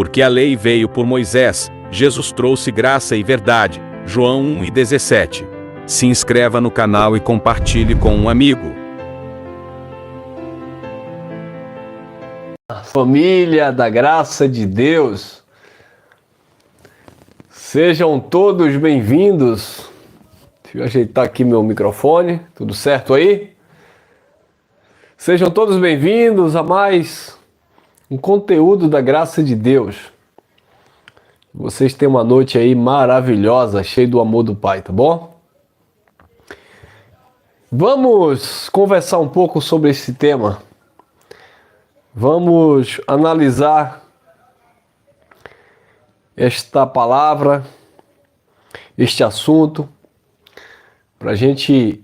Porque a lei veio por Moisés, Jesus trouxe graça e verdade. João 1:17. Se inscreva no canal e compartilhe com um amigo. Família da graça de Deus, sejam todos bem-vindos. Deixa eu ajeitar aqui meu microfone, tudo certo aí? Sejam todos bem-vindos a mais um conteúdo da graça de Deus. Vocês têm uma noite aí maravilhosa, cheia do amor do Pai, tá bom? Vamos conversar um pouco sobre esse tema. Vamos analisar esta palavra, este assunto, para a gente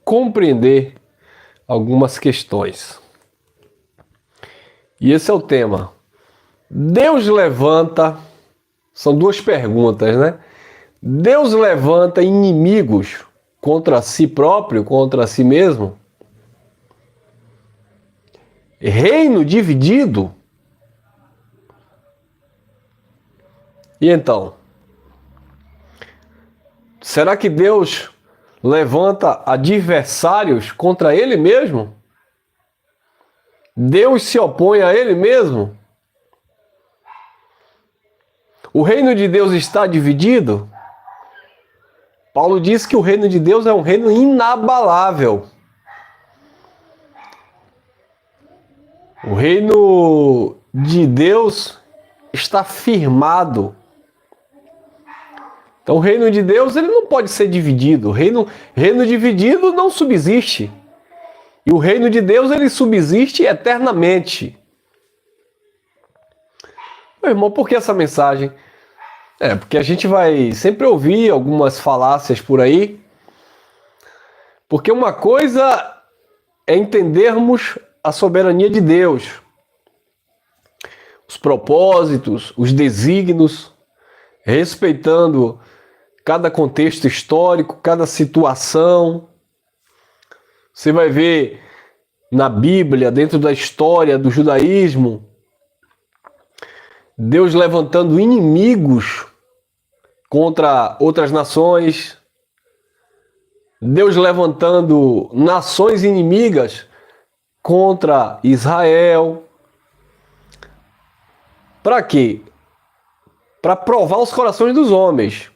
compreender algumas questões. E esse é o tema. Deus levanta, são duas perguntas, né? Deus levanta inimigos contra si próprio, contra si mesmo? Reino dividido? E então? Será que Deus levanta adversários contra Ele mesmo? Deus se opõe a Ele mesmo? O reino de Deus está dividido? Paulo diz que o reino de Deus é um reino inabalável. O reino de Deus está firmado. Então o reino de Deus ele não pode ser dividido. O reino dividido não subsiste. E o reino de Deus ele subsiste eternamente. Meu irmão, por que essa mensagem? Porque a gente vai sempre ouvir algumas falácias por aí. Porque uma coisa é entendermos a soberania de Deus, os propósitos, os desígnios, respeitando cada contexto histórico, cada situação. Você vai ver na Bíblia, dentro da história do judaísmo, Deus levantando inimigos contra outras nações, Deus levantando nações inimigas contra Israel. Para quê? Para provar os corações dos homens.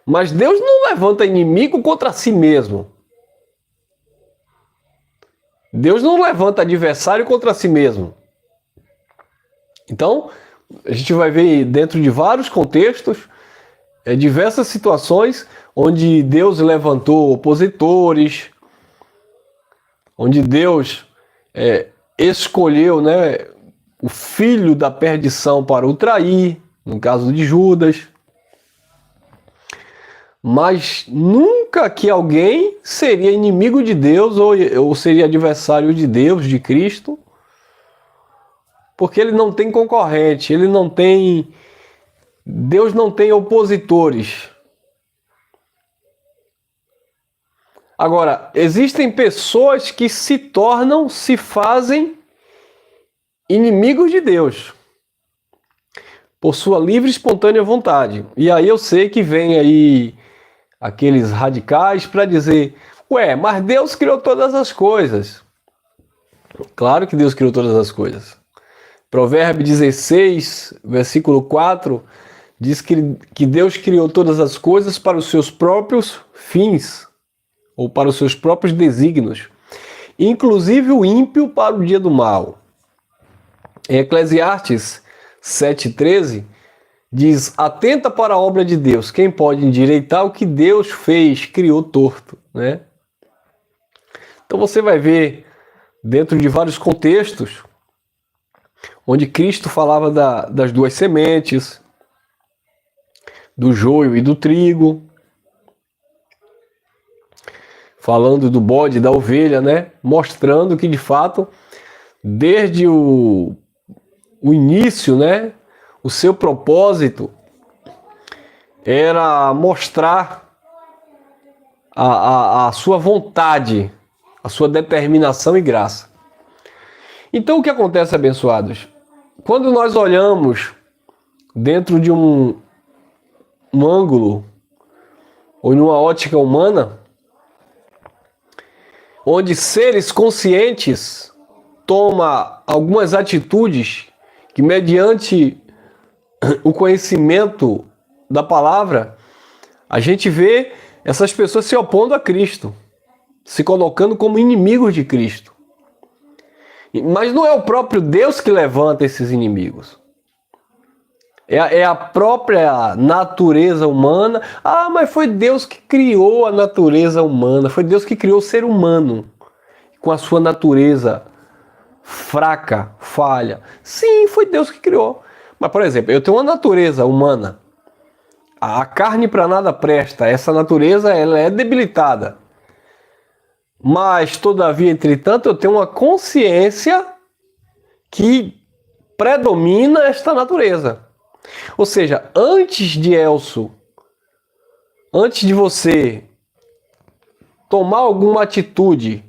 Mas Deus não levanta inimigo contra si mesmo. Deus não levanta adversário contra si mesmo. Então, a gente vai ver dentro de vários contextos, diversas situações onde Deus levantou opositores, onde Deus escolheu, o filho da perdição para o trair, no caso de Judas. Mas nunca que alguém seria inimigo de Deus ou seria adversário de Deus, de Cristo, porque ele não tem concorrente, Deus não tem opositores. Agora, existem pessoas que se fazem inimigos de Deus por sua livre e espontânea vontade. E aí eu sei que vem aí aqueles radicais para dizer, mas Deus criou todas as coisas. Claro que Deus criou todas as coisas. Provérbios 16, versículo 4, diz que Deus criou todas as coisas para os seus próprios fins, ou para os seus próprios desígnios, inclusive o ímpio para o dia do mal. Em Eclesiastes 7,13, diz, atenta para a obra de Deus, quem pode endireitar o que Deus fez, criou torto, né? Então você vai ver, dentro de vários contextos, onde Cristo falava das duas sementes, do joio e do trigo, falando do bode e da ovelha, mostrando que de fato, desde o início, o seu propósito era mostrar a sua vontade, a sua determinação e graça. Então o que acontece, abençoados? quando nós olhamos dentro de um ângulo ou numa ótica humana, onde seres conscientes tomam algumas atitudes que, mediante o conhecimento da palavra, a gente vê essas pessoas se opondo a Cristo, se colocando como inimigos de Cristo. Mas não é o próprio Deus que levanta esses inimigos. É a própria natureza humana. Ah, mas foi Deus que criou a natureza humana. Foi Deus que criou o ser humano com a sua natureza fraca, falha. Sim, foi Deus que criou. Mas, por exemplo, eu tenho uma natureza humana. A carne para nada presta. Essa natureza ela é debilitada. Mas, todavia, entretanto, eu tenho uma consciência que predomina esta natureza. Ou seja, antes de Elcio, antes de você tomar alguma atitude,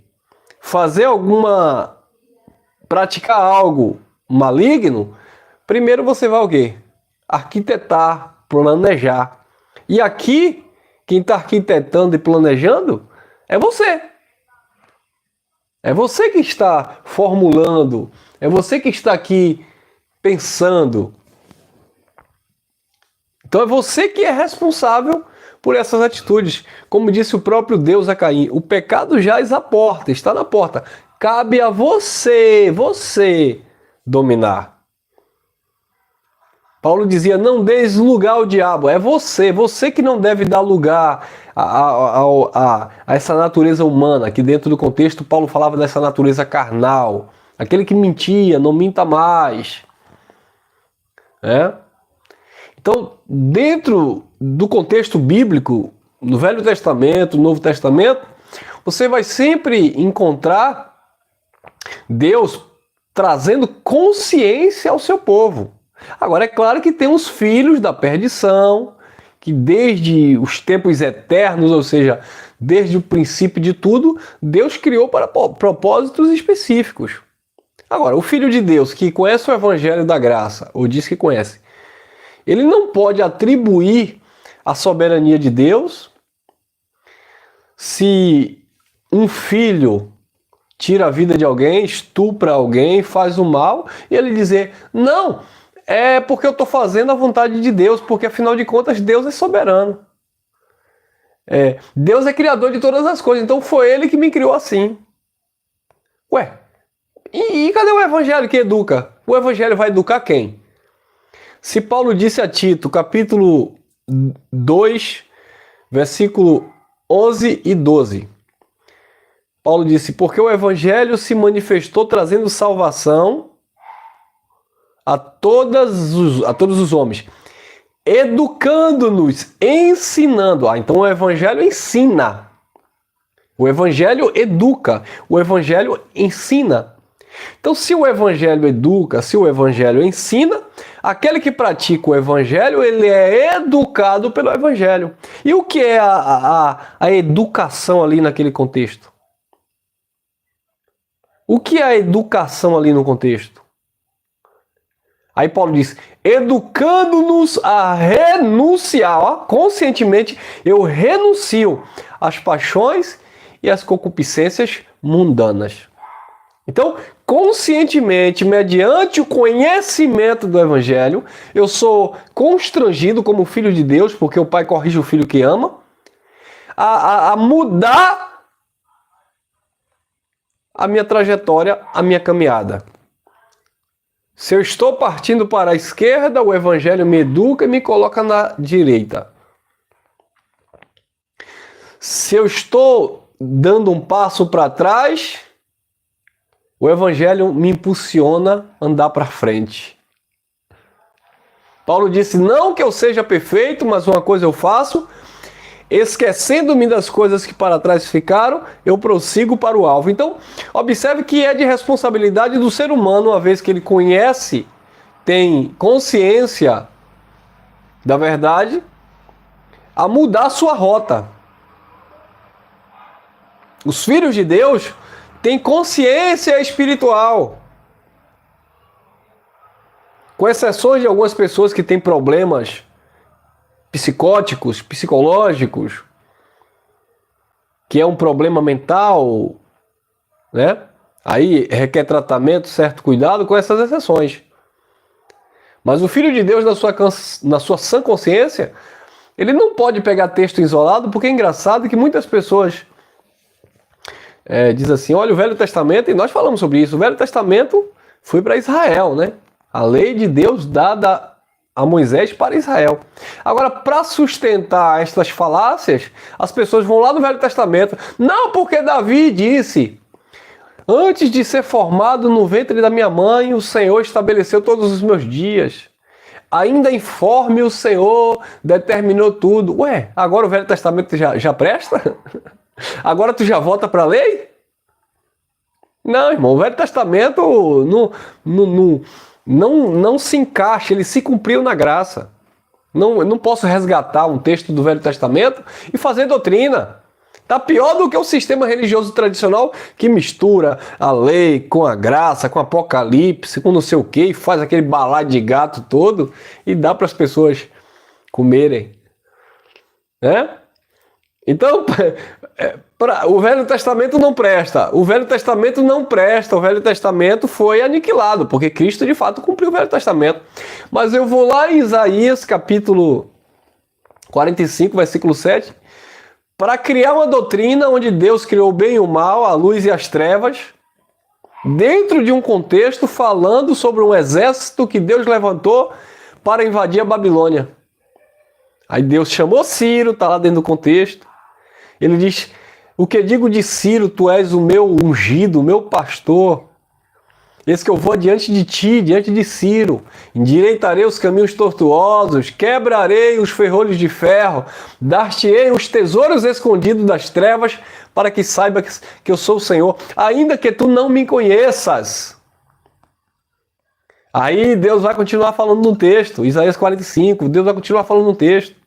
praticar algo maligno, primeiro você vai o quê? Arquitetar, planejar. E aqui, quem está arquitetando e planejando é você. É você que está formulando, é você que está aqui pensando. Então é você que é responsável por essas atitudes. Como disse o próprio Deus a Caim, o pecado jaz à porta, está na porta. Cabe a você dominar. Paulo dizia, não deis lugar ao diabo. É você que não deve dar lugar a essa natureza humana, que dentro do contexto Paulo falava dessa natureza carnal. Aquele que mentia, não minta mais. Então, dentro do contexto bíblico, no Velho Testamento, no Novo Testamento, você vai sempre encontrar Deus trazendo consciência ao seu povo. Agora, é claro que tem os filhos da perdição, que desde os tempos eternos, ou seja, desde o princípio de tudo, Deus criou para propósitos específicos. Agora, o Filho de Deus que conhece o Evangelho da Graça, ou diz que conhece, ele não pode atribuir a soberania de Deus se um filho tira a vida de alguém, estupra alguém, faz o mal, e ele dizer, não, é porque eu estou fazendo a vontade de Deus, porque afinal de contas Deus é soberano. Deus é criador de todas as coisas, então foi ele que me criou assim. Ué, e cadê o Evangelho que educa? O Evangelho vai educar quem? Se Paulo disse a Tito, capítulo 2, versículo 11 e 12. Paulo disse, porque o Evangelho se manifestou trazendo salvação a todos os homens, educando-nos, ensinando. Então o Evangelho ensina. O Evangelho educa. O Evangelho ensina. Então, se o Evangelho educa, se o Evangelho ensina, aquele que pratica o Evangelho, ele é educado pelo Evangelho. E o que é a educação ali naquele contexto? O que é a educação ali no contexto? Aí Paulo diz, educando-nos a renunciar, conscientemente eu renuncio às paixões e às concupiscências mundanas. Então, conscientemente, mediante o conhecimento do Evangelho, eu sou constrangido como filho de Deus, porque o pai corrige o filho que ama, a mudar a minha trajetória, a minha caminhada. Se eu estou partindo para a esquerda, o Evangelho me educa e me coloca na direita. Se eu estou dando um passo para trás, o Evangelho me impulsiona a andar para frente. Paulo disse, não que eu seja perfeito, mas uma coisa eu faço, esquecendo-me das coisas que para trás ficaram, eu prossigo para o alvo. Então, observe que é de responsabilidade do ser humano, uma vez que ele conhece, tem consciência da verdade, a mudar a sua rota. Os filhos de Deus têm consciência espiritual. Com exceções de algumas pessoas que têm problemas psicóticos, psicológicos, que é um problema mental, né? Aí requer tratamento, certo cuidado, com essas exceções. Mas o Filho de Deus, na sua sã consciência, ele não pode pegar texto isolado, porque é engraçado que muitas pessoas dizem assim, olha, o Velho Testamento, e nós falamos sobre isso, o Velho Testamento foi para Israel, né? A lei de Deus dada a Moisés para Israel. Agora, para sustentar estas falácias, as pessoas vão lá no Velho Testamento. Não, porque Davi disse, antes de ser formado no ventre da minha mãe, o Senhor estabeleceu todos os meus dias. Ainda informe o Senhor, determinou tudo. Ué, agora o Velho Testamento já presta? Agora tu já volta para a lei? Não, irmão, o Velho Testamento não se encaixa, ele se cumpriu na graça. Eu não posso resgatar um texto do Velho Testamento e fazer doutrina. Tá pior do que o sistema religioso tradicional que mistura a lei com a graça, com Apocalipse, com não sei o que, e faz aquele balaio de gato todo e dá para as pessoas comerem. Né? Então, o Velho Testamento não presta. O Velho Testamento não presta. O Velho Testamento foi aniquilado, porque Cristo de fato cumpriu o Velho Testamento. Mas eu vou lá em Isaías, capítulo 45, versículo 7, para criar uma doutrina onde Deus criou o bem e o mal, a luz e as trevas, dentro de um contexto falando sobre um exército que Deus levantou para invadir a Babilônia. Aí Deus chamou Ciro, está lá dentro do contexto. Ele diz, o que digo de Ciro, tu és o meu ungido, o meu pastor. Esse que eu vou diante de ti, diante de Ciro. Endireitarei os caminhos tortuosos, quebrarei os ferrolhos de ferro, dar-te-ei os tesouros escondidos das trevas, para que saiba que eu sou o Senhor, ainda que tu não me conheças. Aí Deus vai continuar falando no texto, Isaías 45, Deus vai continuar falando no texto.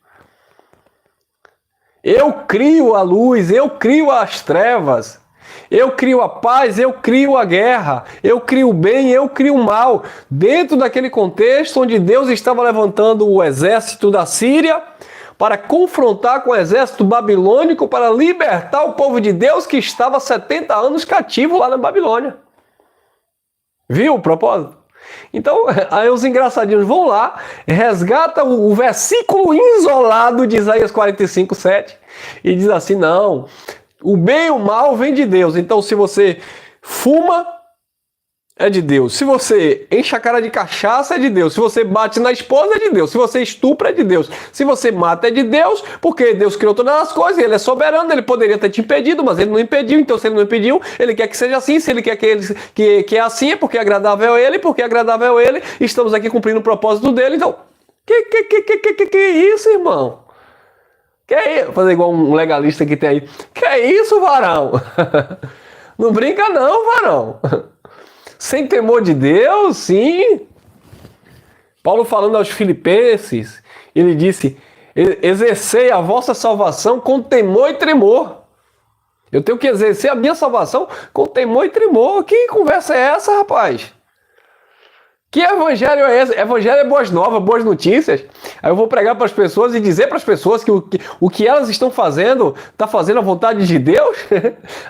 Eu crio a luz, eu crio as trevas, eu crio a paz, eu crio a guerra, eu crio o bem, eu crio o mal. Dentro daquele contexto onde Deus estava levantando o exército da Síria para confrontar com o exército babilônico, para libertar o povo de Deus que estava 70 anos cativo lá na Babilônia. Viu o propósito? Então, aí os engraçadinhos vão lá, resgata o versículo isolado de Isaías 45, 7 e diz assim, não, o bem e o mal vem de Deus. Então, se você fuma, é de Deus. Se você enche a cara de cachaça, é de Deus. Se você bate na esposa, é de Deus. Se você estupra, é de Deus. Se você mata, é de Deus, porque Deus criou todas as coisas, Ele é soberano, Ele poderia ter te impedido, mas Ele não impediu. Então, se Ele não impediu, Ele quer que seja assim. Se Ele quer que é assim, é porque é agradável a Ele, porque é agradável a Ele, estamos aqui cumprindo o propósito dEle. Então, que isso, irmão? Que é isso? Vou fazer igual um legalista que tem aí. Que é isso, varão? Não brinca não, varão. Sem temor de Deus, sim. Paulo falando aos filipenses, ele disse, exercei a vossa salvação com temor e tremor. Eu tenho que exercer a minha salvação com temor e tremor. Que conversa é essa, rapaz? Que evangelho é esse? Evangelho é boas novas, boas notícias. Aí eu vou pregar para as pessoas e dizer para as pessoas que o que elas estão fazendo, está fazendo a vontade de Deus.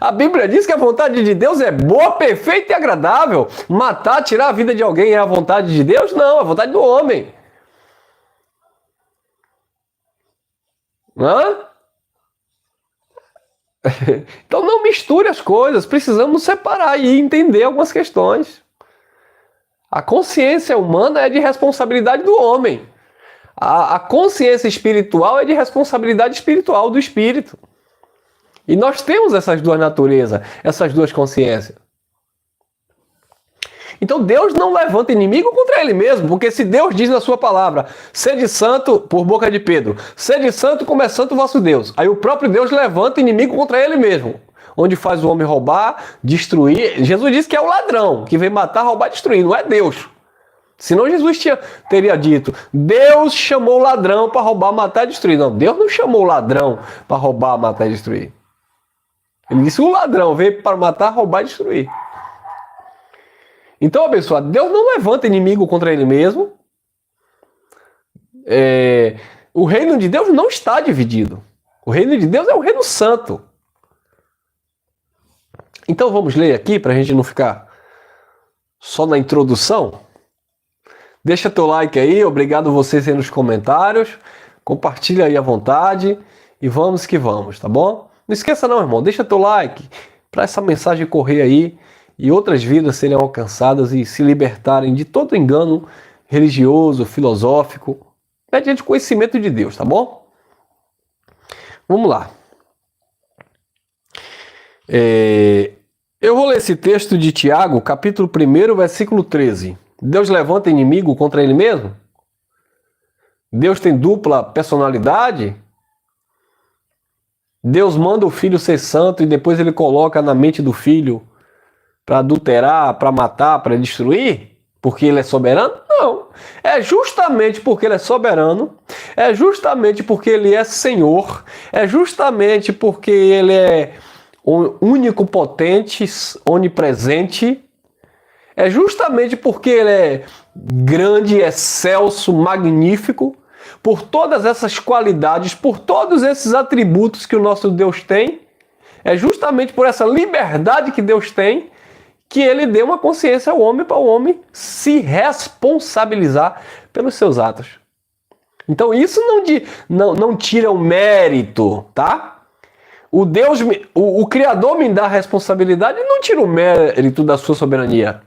A Bíblia diz que a vontade de Deus é boa, perfeita e agradável. Matar, tirar a vida de alguém é a vontade de Deus? Não, é a vontade do homem. Hã? Então não misture as coisas, precisamos separar e entender algumas questões. A consciência humana é de responsabilidade do homem. A consciência espiritual é de responsabilidade espiritual do espírito. E nós temos essas duas naturezas, essas duas consciências. Então Deus não levanta inimigo contra Ele mesmo, porque se Deus diz na sua palavra, sede santo, por boca de Pedro, sede santo como é santo o vosso Deus. Aí o próprio Deus levanta inimigo contra Ele mesmo. Onde faz o homem roubar, destruir. Jesus disse que é o ladrão, que vem matar, roubar e destruir, não é Deus. Senão Jesus teria dito, Deus chamou o ladrão para roubar, matar e destruir. Não, Deus não chamou o ladrão para roubar, matar e destruir. Ele disse o ladrão veio para matar, roubar e destruir. Então, abençoado, Deus não levanta inimigo contra ele mesmo. O reino de Deus não está dividido. O reino de Deus é um reino santo. Então vamos ler aqui para a gente não ficar só na introdução. Deixa teu like aí, obrigado vocês aí nos comentários. Compartilha aí à vontade e vamos que vamos, tá bom? Não esqueça não, irmão, deixa teu like para essa mensagem correr aí e outras vidas serem alcançadas e se libertarem de todo engano religioso, filosófico, mediante o conhecimento de Deus, tá bom? Vamos lá. Eu vou ler esse texto de Tiago, capítulo 1, versículo 13. Deus levanta inimigo contra ele mesmo? Deus tem dupla personalidade? Deus manda o filho ser santo e depois ele coloca na mente do filho para adulterar, para matar, para destruir? Porque ele é soberano? Não. É justamente porque ele é soberano, é justamente porque ele é Senhor, é justamente porque ele é único, potente, onipresente, é justamente porque ele é grande, excelso, magnífico, por todas essas qualidades, por todos esses atributos que o nosso Deus tem, é justamente por essa liberdade que Deus tem, que ele deu uma consciência ao homem para o homem se responsabilizar pelos seus atos. Então isso não tira o mérito, tá? O Criador me dá a responsabilidade e não tira o mérito da sua soberania.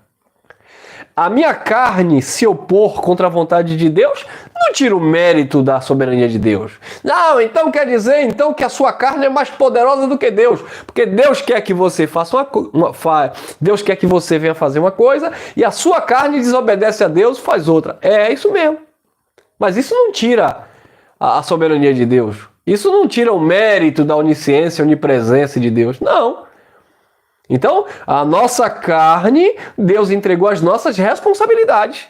A minha carne se opor contra a vontade de Deus não tira o mérito da soberania de Deus. Não, então quer dizer então que a sua carne é mais poderosa do que Deus, porque Deus quer que você faça Deus quer que você venha fazer uma coisa e a sua carne desobedece a Deus, faz outra. É isso mesmo. Mas isso não tira a soberania de Deus. Isso não tira o mérito da onisciência, onipresença de Deus. Não. Então, a nossa carne, Deus entregou as nossas responsabilidades.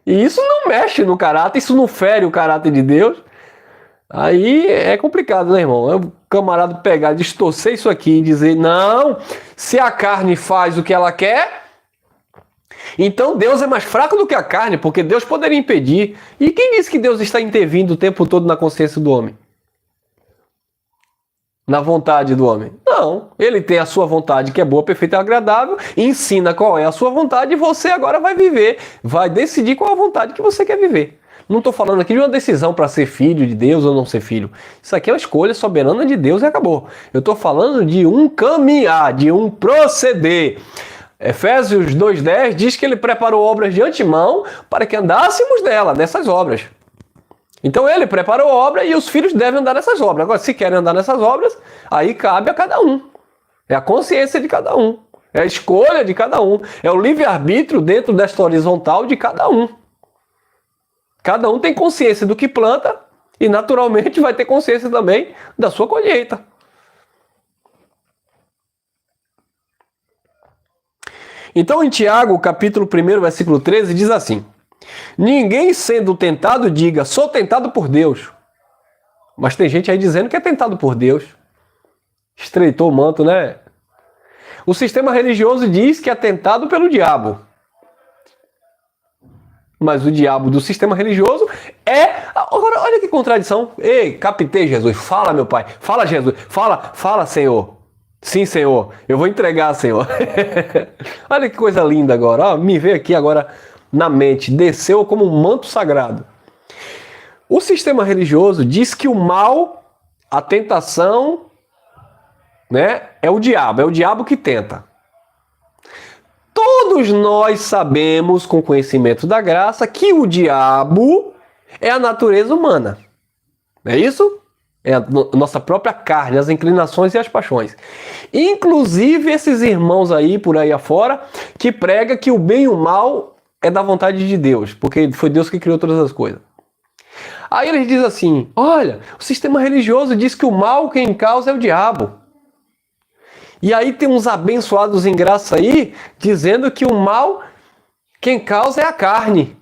E isso não mexe no caráter, isso não fere o caráter de Deus. Aí é complicado, né, irmão? É o camarada pegar, distorcer isso aqui e dizer, não, se a carne faz o que ela quer, então Deus é mais fraco do que a carne, porque Deus poderia impedir. E quem disse que Deus está intervindo o tempo todo na consciência do homem? Na vontade do homem? Não. Ele tem a sua vontade que é boa, perfeita e agradável, ensina qual é a sua vontade e você agora vai viver, vai decidir qual é a vontade que você quer viver. Não estou falando aqui de uma decisão para ser filho de Deus ou não ser filho. Isso aqui é uma escolha soberana de Deus e acabou. Eu estou falando de um caminhar, de um proceder. Efésios 2,10 diz que ele preparou obras de antemão para que andássemos nessas obras. Então ele preparou a obra e os filhos devem andar nessas obras. Agora, se querem andar nessas obras, aí cabe a cada um. É a consciência de cada um. É a escolha de cada um. É o livre-arbítrio dentro desta horizontal de cada um. Cada um tem consciência do que planta e naturalmente vai ter consciência também da sua colheita. Então em Tiago, capítulo 1, versículo 13, diz assim: ninguém sendo tentado diga, sou tentado por Deus. Mas tem gente aí dizendo que é tentado por Deus. Estreitou o manto, né? O sistema religioso diz que é tentado pelo diabo. Mas o diabo do sistema religioso é... Agora, olha que contradição. Ei, captei, Jesus. Fala, meu Pai. Fala, Jesus. Fala, Senhor. Sim, Senhor. Eu vou entregar, Senhor. Olha que coisa linda agora. Ó, me veio aqui agora na mente. Desceu como um manto sagrado. O sistema religioso diz que o mal, a tentação, né, é o diabo que tenta. Todos nós sabemos, com conhecimento da graça, que o diabo é a natureza humana. Não é isso? É a nossa própria carne, as inclinações e as paixões. Inclusive esses irmãos aí, por aí afora, que pregam que o bem e o mal é da vontade de Deus, porque foi Deus que criou todas as coisas. Aí eles dizem assim, olha, o sistema religioso diz que o mal quem causa é o diabo. E aí tem uns abençoados em graça aí, dizendo que o mal quem causa é a carne.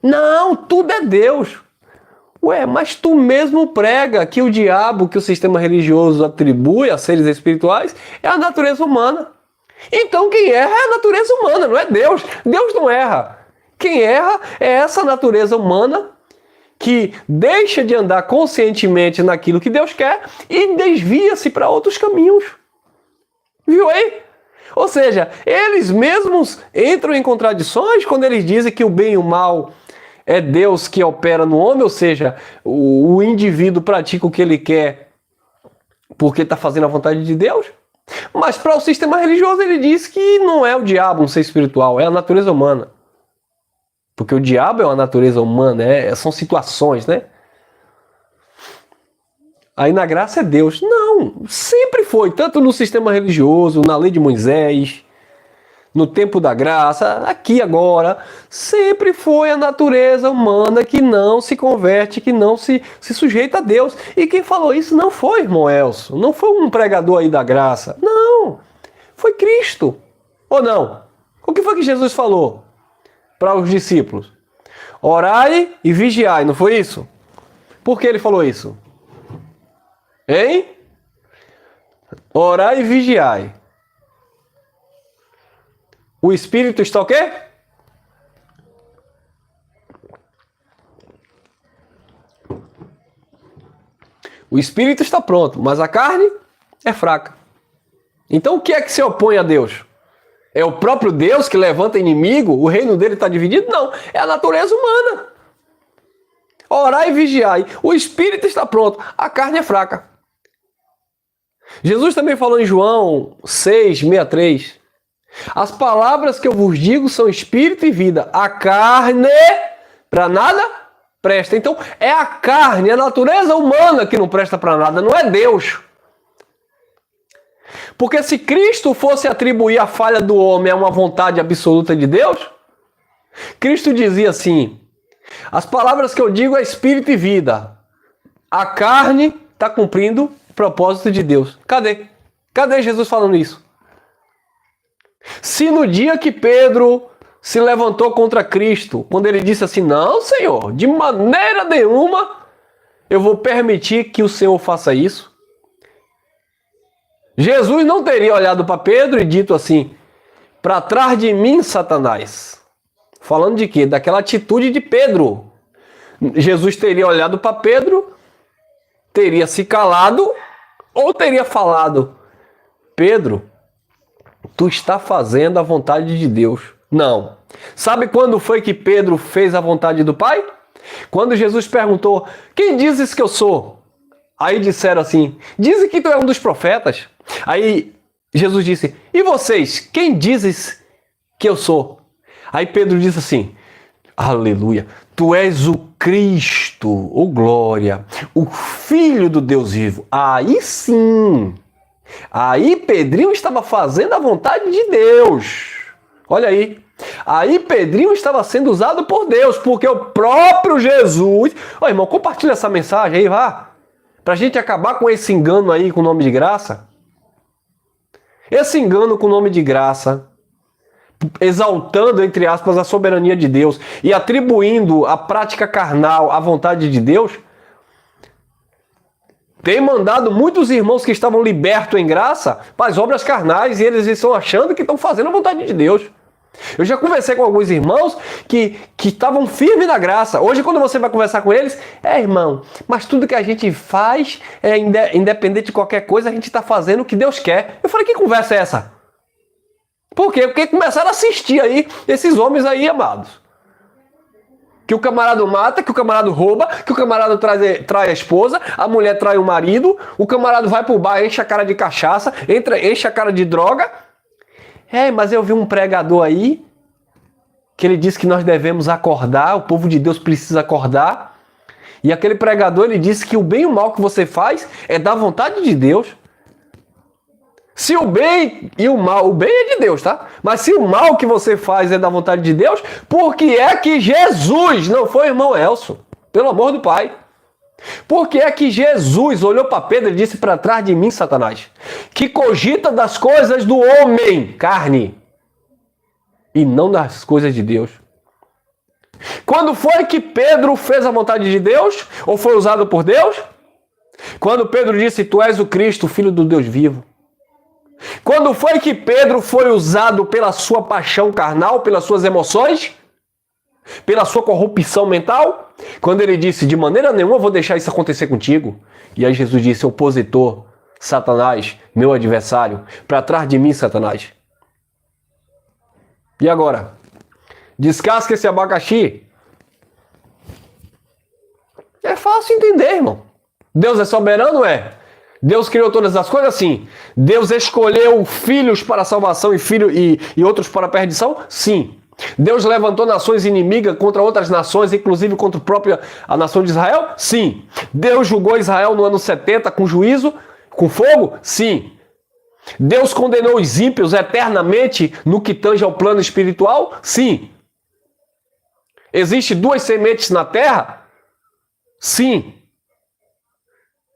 Não, tudo é Deus. Ué, mas tu mesmo prega que o diabo que o sistema religioso atribui a seres espirituais é a natureza humana. Então quem erra é a natureza humana, não é Deus. Deus não erra. Quem erra é essa natureza humana que deixa de andar conscientemente naquilo que Deus quer e desvia-se para outros caminhos. Viu aí? Ou seja, eles mesmos entram em contradições quando eles dizem que o bem e o mal é Deus que opera no homem, ou seja, o indivíduo pratica o que ele quer porque está fazendo a vontade de Deus. Mas para o sistema religioso ele diz que não é o diabo um ser espiritual, é a natureza humana. Porque o diabo é uma natureza humana, são situações, né? Aí na graça é Deus. Não, sempre foi, tanto no sistema religioso, na lei de Moisés, no tempo da graça, aqui agora, sempre foi a natureza humana que não se converte, que não se sujeita a Deus. E quem falou isso não foi irmão Elcio, não foi um pregador aí da graça, não, foi Cristo. Ou não? O que foi que Jesus falou para os discípulos? Orai e vigiai, não foi isso? Por que ele falou isso? Hein? Orai e vigiai. O espírito está o quê? O espírito está pronto, mas a carne é fraca. Então o que é que se opõe a Deus? É o próprio Deus que levanta inimigo? O reino dele está dividido? Não, é a natureza humana. Orai e vigiai. O espírito está pronto, a carne é fraca. Jesus também falou em João 6:63. As palavras que eu vos digo são espírito e vida. A carne para nada presta. Então é a carne, a natureza humana que não presta para nada, não é Deus. Porque se Cristo fosse atribuir a falha do homem a uma vontade absoluta de Deus, Cristo dizia assim: as palavras que eu digo é espírito e vida. A carne está cumprindo o propósito de Deus. Cadê? Cadê Jesus falando isso? Se no dia que Pedro se levantou contra Cristo, quando ele disse assim: não, Senhor, de maneira nenhuma eu vou permitir que o Senhor faça isso. Jesus não teria olhado para Pedro e dito assim: para trás de mim, Satanás. Falando de quê? Daquela atitude de Pedro. Jesus teria olhado para Pedro, teria se calado ou teria falado: Pedro, tu está fazendo a vontade de Deus. Não. Sabe quando foi que Pedro fez a vontade do Pai? Quando Jesus perguntou: quem dizes que eu sou? Aí disseram assim: dizem que tu é um dos profetas. Aí Jesus disse: e vocês, quem dizes que eu sou? Aí Pedro disse assim: aleluia, tu és o Cristo, ô glória, o Filho do Deus vivo. Aí sim. Aí Pedrinho estava fazendo a vontade de Deus. Olha aí. Aí Pedrinho estava sendo usado por Deus, porque o próprio Jesus... Ó, irmão, compartilha essa mensagem aí, vá. Pra gente acabar com esse engano aí com o nome de graça. Esse engano com o nome de graça, exaltando, entre aspas, a soberania de Deus e atribuindo a prática carnal à vontade de Deus, tem mandado muitos irmãos que estavam libertos em graça para as obras carnais e eles estão achando que estão fazendo a vontade de Deus. Eu já conversei com alguns irmãos que estavam firmes na graça. Hoje, quando você vai conversar com eles, irmão, mas tudo que a gente faz, independente de qualquer coisa, a gente está fazendo o que Deus quer. Eu falei, que conversa é essa? Por quê? Porque começaram a assistir aí esses homens aí, amados. Que o camarada mata, que o camarada rouba, que o camarada trai a esposa, a mulher trai o marido, o camarada vai pro bar, enche a cara de cachaça, enche a cara de droga. Mas eu vi um pregador aí, que ele disse que nós devemos acordar, o povo de Deus precisa acordar. E aquele pregador, ele disse que o bem e o mal que você faz é da vontade de Deus. Se o bem e o mal, o bem é de Deus, tá? Mas se o mal que você faz é da vontade de Deus, por que é que Jesus, não foi o irmão Elcio, pelo amor do Pai? Por que é que Jesus olhou para Pedro e disse: para trás de mim, Satanás, que cogita das coisas do homem, carne, e não das coisas de Deus? Quando foi que Pedro fez a vontade de Deus? Ou foi usado por Deus? Quando Pedro disse, tu és o Cristo, filho do Deus vivo. Quando foi que Pedro foi usado pela sua paixão carnal, pelas suas emoções? Pela sua corrupção mental? Quando ele disse, de maneira nenhuma eu vou deixar isso acontecer contigo. E aí Jesus disse, opositor, Satanás, meu adversário, para trás de mim, Satanás. E agora? Descasca esse abacaxi. É fácil entender, irmão. Deus é soberano? É. Deus criou todas as coisas? Sim. Deus escolheu filhos para a salvação e outros para a perdição? Sim. Deus levantou nações inimigas contra outras nações, inclusive contra a nação de Israel? Sim. Deus julgou Israel no ano 70 com juízo, com fogo? Sim. Deus condenou os ímpios eternamente no que tange ao plano espiritual? Sim. Existem duas sementes na terra? Sim.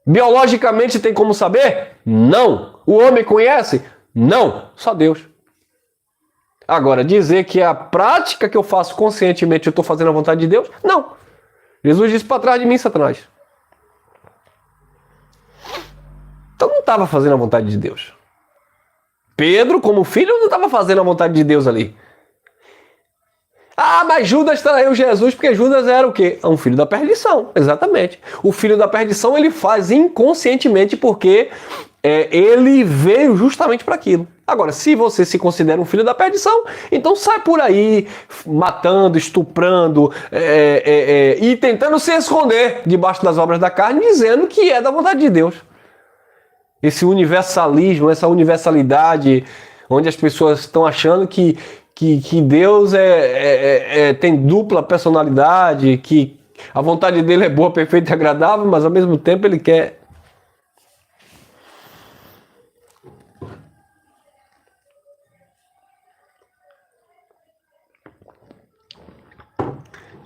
Biologicamente tem como saber? Não. O homem conhece? Não. Só Deus. Agora, dizer que a prática que eu faço conscientemente eu estou fazendo a vontade de Deus? Não. Jesus disse para trás de mim, Satanás. Então não estava fazendo a vontade de Deus. Pedro, como filho, não estava fazendo a vontade de Deus ali. Ah, mas Judas traiu Jesus porque Judas era o quê? Um filho da perdição, exatamente. O filho da perdição ele faz inconscientemente porque ele veio justamente para aquilo. Agora, se você se considera um filho da perdição, então sai por aí matando, estuprando e tentando se esconder debaixo das obras da carne, dizendo que é da vontade de Deus. Esse universalismo, essa universalidade, onde as pessoas estão achando que Deus tem dupla personalidade, que a vontade dele é boa, perfeita e agradável, mas ao mesmo tempo ele quer...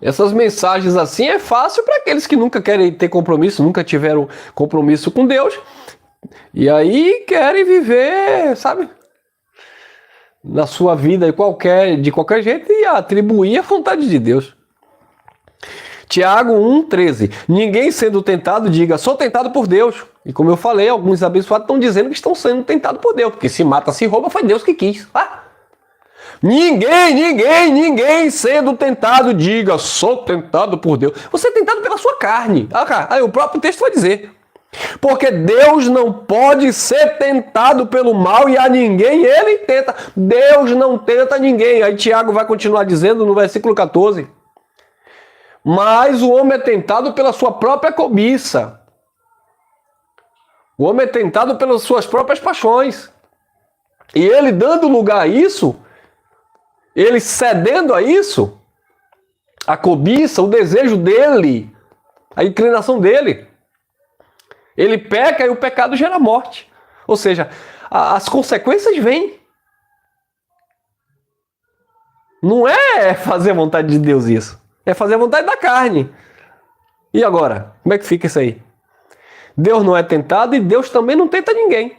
Essas mensagens assim é fácil para aqueles que nunca querem ter compromisso, nunca tiveram compromisso com Deus, e aí querem viver, sabe? Na sua vida de qualquer jeito e atribuir a vontade de Deus. Tiago 1,13. Ninguém sendo tentado diga, sou tentado por Deus. E como eu falei, alguns abençoados estão dizendo que estão sendo tentados por Deus, porque se mata, se rouba, foi Deus que quis. Ninguém sendo tentado diga, sou tentado por Deus. Você é tentado pela sua carne. Aí o próprio texto vai dizer. Porque Deus não pode ser tentado pelo mal e a ninguém ele tenta. Deus não tenta ninguém. Aí Tiago vai continuar dizendo no versículo 14. Mas o homem é tentado pela sua própria cobiça. O homem é tentado pelas suas próprias paixões. E ele dando lugar a isso, ele cedendo a isso, a cobiça, o desejo dele, a inclinação dele, ele peca e o pecado gera morte. Ou seja, as consequências vêm. Não é fazer a vontade de Deus isso. É fazer a vontade da carne. E agora? Como é que fica isso aí? Deus não é tentado e Deus também não tenta ninguém.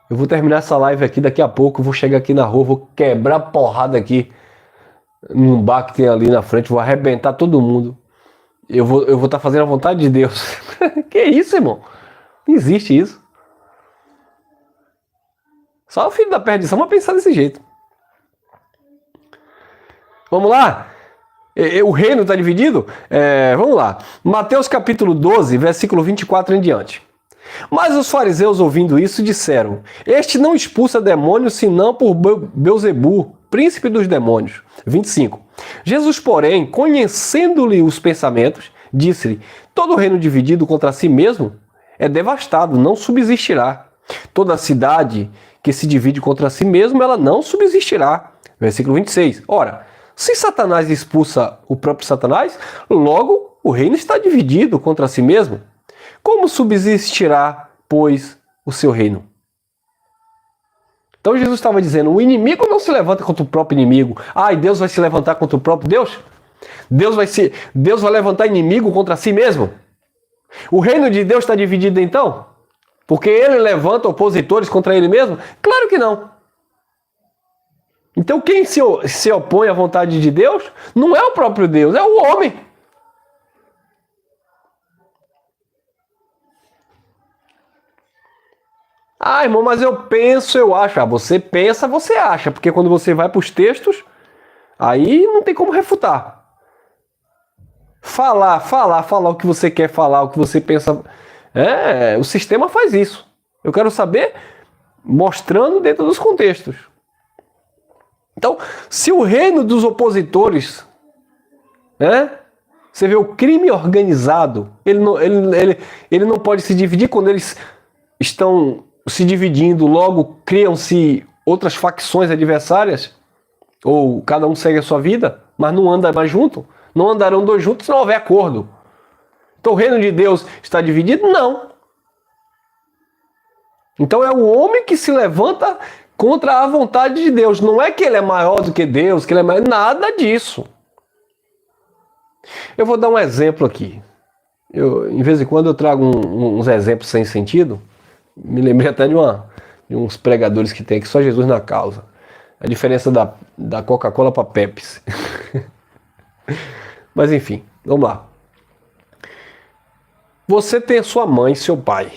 Eu vou terminar essa live aqui daqui a pouco. Vou chegar aqui na rua, vou quebrar porrada aqui num bar que tem ali na frente. Vou arrebentar todo mundo. Eu vou estar fazendo a vontade de Deus. Que isso, irmão? Não existe isso. Só o filho da perdição vai pensar desse jeito. Vamos lá? O reino está dividido? Vamos lá. Mateus capítulo 12, versículo 24 em diante. Mas os fariseus, ouvindo isso, disseram: Este não expulsa demônios, senão por Belzebu, príncipe dos demônios. 25. Jesus, porém, conhecendo-lhe os pensamentos, disse-lhe: Todo reino dividido contra si mesmo é devastado, não subsistirá. Toda cidade que se divide contra si mesmo, ela não subsistirá. Versículo 26. Ora, se Satanás expulsa o próprio Satanás, logo o reino está dividido contra si mesmo. Como subsistirá, pois, o seu reino? Então Jesus estava dizendo, o inimigo não se levanta contra o próprio inimigo. E Deus vai se levantar contra o próprio Deus? Deus vai levantar inimigo contra si mesmo? O reino de Deus está dividido então? Porque ele levanta opositores contra ele mesmo? Claro que não. Então quem se opõe à vontade de Deus não é o próprio Deus, é o homem. Ah, irmão, mas eu penso, eu acho. Ah, você pensa, você acha. Porque quando você vai para os textos, aí não tem como refutar. Falar o que você quer falar, o que você pensa. O sistema faz isso. Eu quero saber mostrando dentro dos contextos. Então, se o reino dos opositores, você vê o crime organizado, ele não pode se dividir quando eles estão se dividindo, logo criam-se outras facções adversárias, ou cada um segue a sua vida, mas não anda mais junto, não andarão dois juntos se não houver acordo. Então o reino de Deus está dividido? Não. Então é o homem que se levanta contra a vontade de Deus. Não é que ele é maior do que Deus, que ele é maior, nada disso. Eu vou dar um exemplo aqui. Em vez em quando eu trago uns exemplos sem sentido. Me lembrei até de uns pregadores que tem aqui, só Jesus na causa. A diferença da Coca-Cola para Pepsi. Mas enfim, vamos lá. Você tem a sua mãe e seu pai.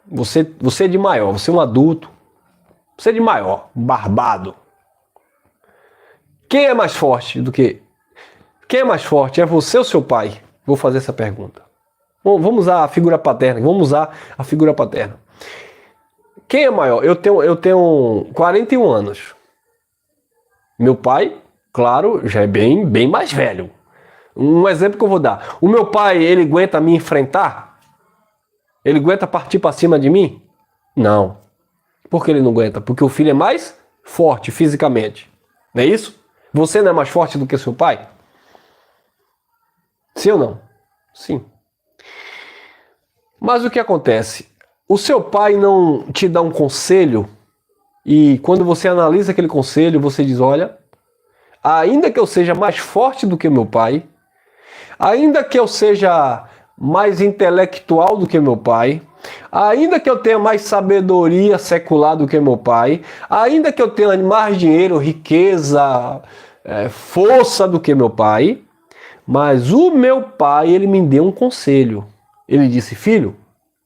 Você é de maior, você é um adulto. Você é de maior, barbado. Quem é mais forte do que... Quem é mais forte, é você ou seu pai? Vou fazer essa pergunta. Bom, vamos usar a figura paterna. Quem é maior? Eu tenho 41 anos. Meu pai, claro, já é bem mais velho. Um exemplo que eu vou dar. O meu pai, ele aguenta me enfrentar? Ele aguenta partir para cima de mim? Não. Por que ele não aguenta? Porque o filho é mais forte fisicamente. Não é isso? Você não é mais forte do que seu pai? Sim ou não? Sim. Mas o que acontece? O seu pai não te dá um conselho e quando você analisa aquele conselho, você diz, olha, ainda que eu seja mais forte do que meu pai, ainda que eu seja mais intelectual do que meu pai, ainda que eu tenha mais sabedoria secular do que meu pai, ainda que eu tenha mais dinheiro, riqueza, força do que meu pai, mas o meu pai, ele me deu um conselho. Ele disse, filho,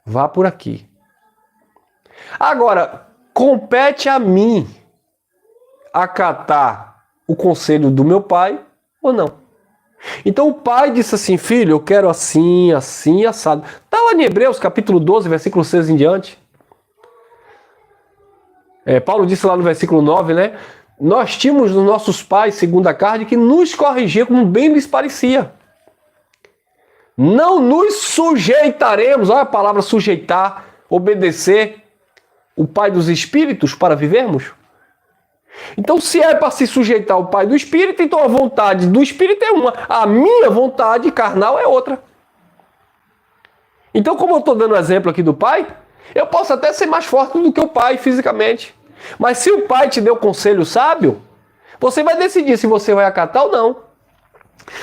vá por aqui. Agora, compete a mim acatar o conselho do meu pai ou não. Então o pai disse assim, filho, eu quero assim, assim, assado. Está lá em Hebreus, capítulo 12, versículo 6 em diante. Paulo disse lá no versículo 9, né? Nós tínhamos nos nossos pais, segundo a carne, que nos corrigia como bem lhes parecia. Não nos sujeitaremos, olha a palavra sujeitar, obedecer, o Pai dos Espíritos para vivermos? Então, se é para se sujeitar ao Pai do Espírito, então a vontade do Espírito é uma, a minha vontade carnal é outra. Então, como eu estou dando o exemplo aqui do Pai, eu posso até ser mais forte do que o Pai fisicamente. Mas se o Pai te deu conselho sábio, você vai decidir se você vai acatar ou não.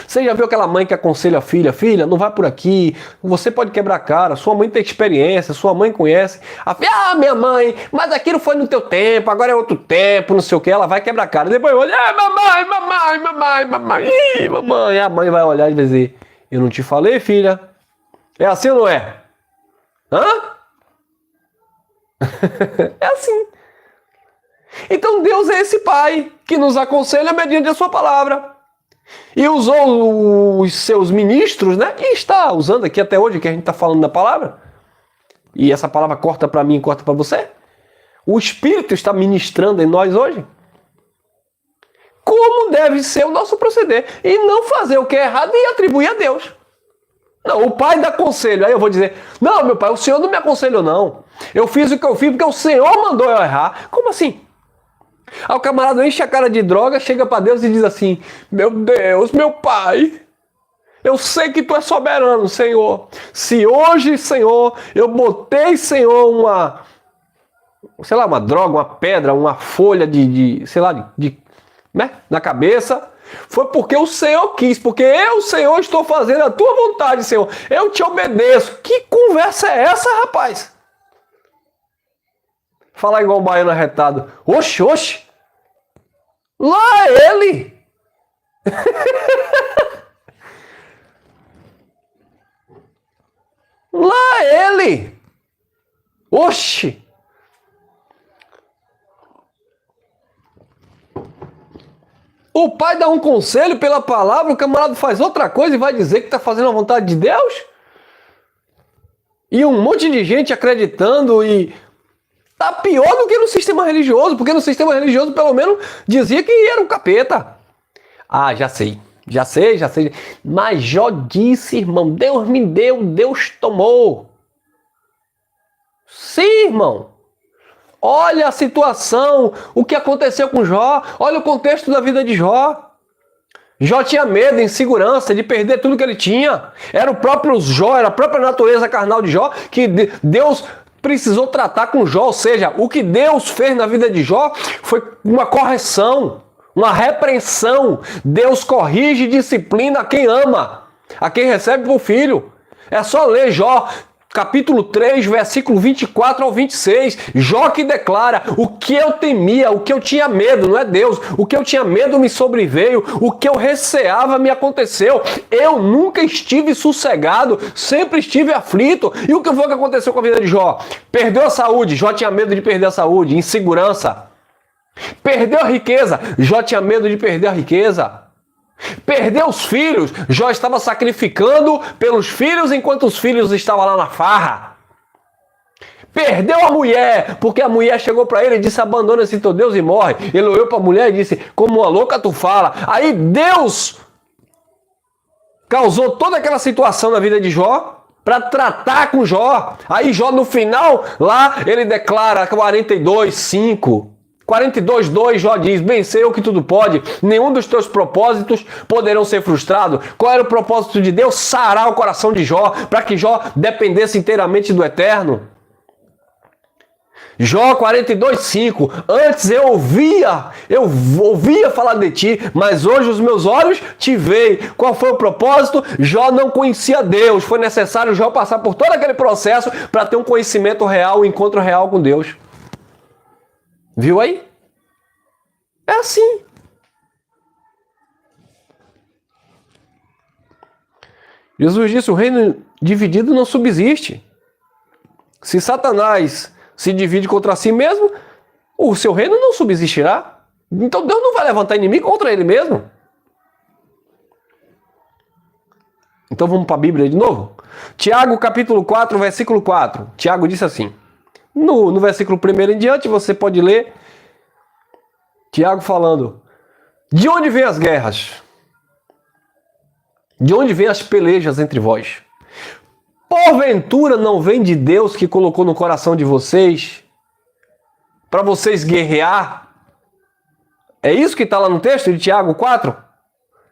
Você já viu aquela mãe que aconselha a filha, filha, não vai por aqui, você pode quebrar a cara, sua mãe tem experiência, sua mãe conhece. A filha, minha mãe, mas aquilo foi no teu tempo, agora é outro tempo, não sei o que, ela vai quebrar a cara. Depois olha, mamãe. Ih, mamãe, a mãe vai olhar e vai dizer, eu não te falei, filha? É assim ou não é? Hã? É assim. Então Deus é esse Pai que nos aconselha mediante a sua palavra. E usou os seus ministros, né? E está usando aqui até hoje que a gente está falando da palavra. E essa palavra corta para mim e corta para você. O Espírito está ministrando em nós hoje. Como deve ser o nosso proceder. E não fazer o que é errado e atribuir a Deus. Não, o Pai dá conselho. Aí eu vou dizer, não, meu Pai, o Senhor não me aconselhou, não. Eu fiz o que eu fiz porque o Senhor mandou eu errar. Como assim? Aí o camarada enche a cara de droga, chega para Deus e diz assim, meu Deus, meu Pai, eu sei que Tu és soberano, Senhor. Se hoje, Senhor, eu botei, Senhor, uma droga, uma pedra, uma folha né, na cabeça, foi porque o Senhor quis, porque eu, Senhor, estou fazendo a Tua vontade, Senhor. Eu te obedeço. Que conversa é essa, rapaz? Falar igual o baiano arretado. Oxe. Lá ele! Lá ele! Oxi! O pai dá um conselho pela palavra, o camarada faz outra coisa e vai dizer que está fazendo a vontade de Deus? E um monte de gente acreditando e... Tá pior do que no sistema religioso, porque no sistema religioso pelo menos dizia que era um capeta. Ah, já sei. Mas Jó disse, irmão, Deus me deu, Deus tomou. Sim, irmão. Olha a situação, o que aconteceu com Jó. Olha o contexto da vida de Jó. Jó tinha medo, insegurança de perder tudo que ele tinha. Era o próprio Jó, era a própria natureza carnal de Jó que Deus precisou tratar com Jó. Ou seja, o que Deus fez na vida de Jó foi uma correção, uma repreensão. Deus corrige e disciplina a quem ama, a quem recebe por filho. É só ler Jó, capítulo 3, versículo 24 ao 26. Jó que declara: o que eu temia, o que eu tinha medo, não é Deus. O que eu tinha medo me sobreveio, o que eu receava me aconteceu. Eu nunca estive sossegado, sempre estive aflito. E o que foi que aconteceu com a vida de Jó? Perdeu a saúde, Jó tinha medo de perder a saúde, insegurança. Perdeu a riqueza, Jó tinha medo de perder a riqueza. Perdeu os filhos, Jó estava sacrificando pelos filhos enquanto os filhos estavam lá na farra. Perdeu a mulher, porque a mulher chegou para ele e disse: abandona esse teu Deus e morre. Ele olhou para a mulher e disse: como uma louca tu fala. Aí Deus causou toda aquela situação na vida de Jó para tratar com Jó. Aí Jó no final, lá ele declara 42:5. 42:2, Jó diz: bem sei eu que tudo pode, nenhum dos teus propósitos poderão ser frustrados. Qual era o propósito de Deus? Sarar o coração de Jó, para que Jó dependesse inteiramente do Eterno. Jó 42:5, antes eu ouvia falar de ti, mas hoje os meus olhos te veem. Qual foi o propósito? Jó não conhecia Deus, foi necessário Jó passar por todo aquele processo para ter um conhecimento real, um encontro real com Deus. Viu aí? É assim. Jesus disse: o reino dividido não subsiste. Se Satanás se divide contra si mesmo, o seu reino não subsistirá. Então Deus não vai levantar inimigo contra ele mesmo. Então vamos para a Bíblia de novo? Tiago capítulo 4, versículo 4. Tiago disse assim. No versículo 1 em diante, você pode ler Tiago falando: de onde vêm as guerras? De onde vêm as pelejas entre vós? Porventura não vem de Deus que colocou no coração de vocês para vocês guerrear? É isso que está lá no texto de Tiago 4?